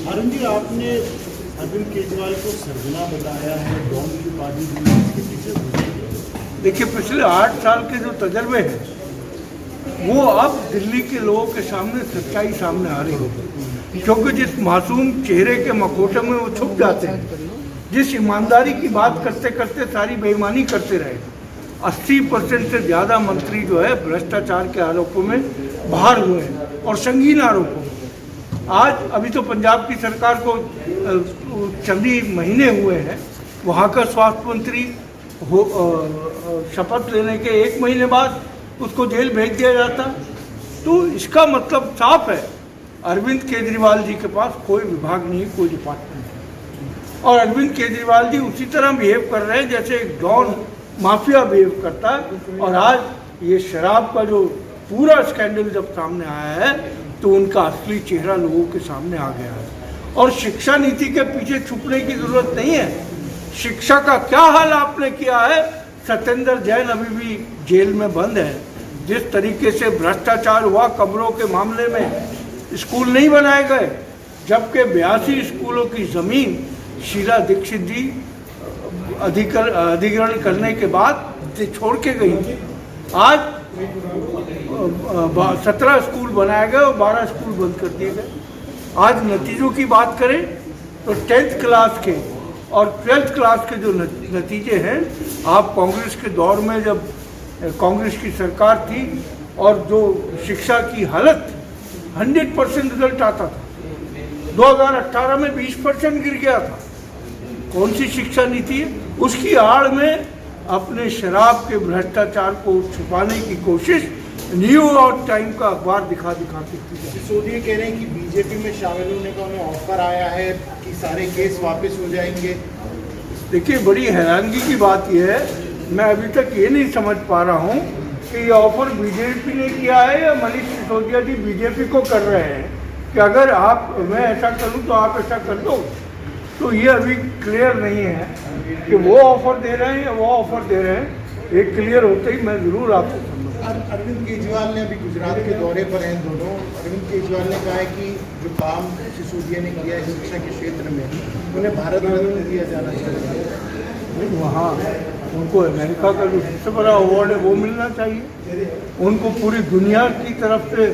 अरुण जी, आपने अरविंद केजरीवाल को सरगना बताया है, डॉन की उपाधि दी, इसके पीछे वजह? देखिए, पिछले 8 साल के जो तजर्बे हैं वो अब दिल्ली के लोगों के सामने सच्चाई सामने आ रही है, क्योंकि जिस मासूम चेहरे के मखौटे में वो छुप जाते हैं, जिस ईमानदारी की बात करते करते सारी बेईमानी करते रहे, 80% से ज़्यादा मंत्री जो है भ्रष्टाचार के आरोपों में बाहर हुए हैं और संगीन आरोपों में। आज अभी तो पंजाब की सरकार को चंद ही महीने हुए हैं, वहाँ का स्वास्थ्य मंत्री शपथ लेने के 1 महीने बाद उसको जेल भेज दिया जाता। तो इसका मतलब साफ है, अरविंद केजरीवाल जी के पास कोई विभाग नहीं, कोई डिपार्टमेंट नहीं, और अरविंद केजरीवाल जी उसी तरह बिहेव कर रहे हैं जैसे एक डॉन माफिया बिहेव करता है। और आज ये शराब का जो पूरा स्कैंडल जब सामने आया है तो उनका असली चेहरा लोगों के सामने आ गया है। और शिक्षा नीति के पीछे छुपने की जरूरत नहीं है। शिक्षा का क्या हाल आपने किया है? सत्येंद्र जैन अभी भी जेल में बंद है। जिस तरीके से भ्रष्टाचार हुआ कब्रों के मामले में, स्कूल नहीं बनाए गए, जबकि 82 स्कूलों की ज़मीन शीला दीक्षित जी अधिग्रहण करने के बाद छोड़ के गई थी। आज 17 स्कूल बनाए गए और 12 स्कूल बंद कर दिए गए। आज नतीजों की बात करें तो 10th क्लास के और 12th क्लास के जो नतीजे हैं, आप कांग्रेस के दौर में जब कांग्रेस की सरकार थी और जो शिक्षा की हालत 100% रिजल्ट आता था, 2018 में 20% गिर गया था। कौन सी शिक्षा नीति है? उसकी आड़ में अपने शराब के भ्रष्टाचार को छुपाने की कोशिश न्यूयॉर्क टाइम का अखबार दिखा के की जाए। सिसोदिया कह रहे हैं कि बीजेपी में शामिल होने का उन्हें ऑफर आया है कि सारे केस वापस हो जाएंगे। देखिए, बड़ी हैरानगी की बात यह है, मैं अभी तक ये नहीं समझ पा रहा हूँ कि ये ऑफर बीजेपी ने किया है या मनीष सिसोदिया जी बीजेपी को कर रहे हैं कि अगर मैं ऐसा करूँ तो आप ऐसा कर दो। तो ये अभी क्लियर नहीं है कि वो ऑफर दे रहे हैं या वो ऑफर दे रहे हैं। एक क्लियर होते ही मैं ज़रूर आपको समझूंगा। अरविंद केजरीवाल ने अभी गुजरात के दौरे पर हैं दोनों। अरविंद केजरीवाल ने कहा है कि जो काम सिसोदिया ने किया है शिक्षा के क्षेत्र में, उन्हें भारत रत्न दिया जाना चाहिए। वहाँ उनको अमेरिका का जो सबसे बड़ा अवार्ड है वो मिलना चाहिए। उनको पूरी दुनिया की तरफ से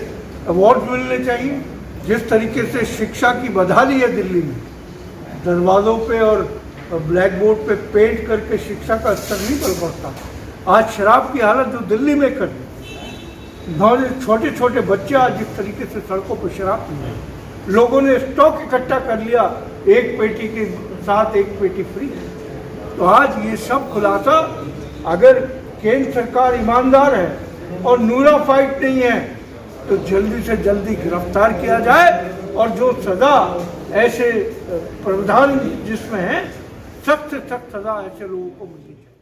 अवार्ड मिलने चाहिए। जिस तरीके से शिक्षा की बदहाली है दिल्ली में, दरवाज़ों पे और ब्लैक बोर्ड पे पेंट करके शिक्षा का स्तर नहीं बल पड़ता। आज शराब की हालत जो दिल्ली में कर दी, छोटे छोटे बच्चे आज जिस तरीके से सड़कों पर शराब पी रहे हैं, लोगों ने स्टॉक इकट्ठा कर लिया, एक पेटी के साथ एक पेटी फ्री। तो आज ये सब खुलासा, अगर केंद्र सरकार ईमानदार है और नूरा फाइट नहीं है तो जल्दी से जल्दी गिरफ्तार किया जाए और जो सज़ा ऐसे प्रावधान जिसमें है, सख्त से सख्त सज़ा ऐसे लोगों को मिलनी चाहिए।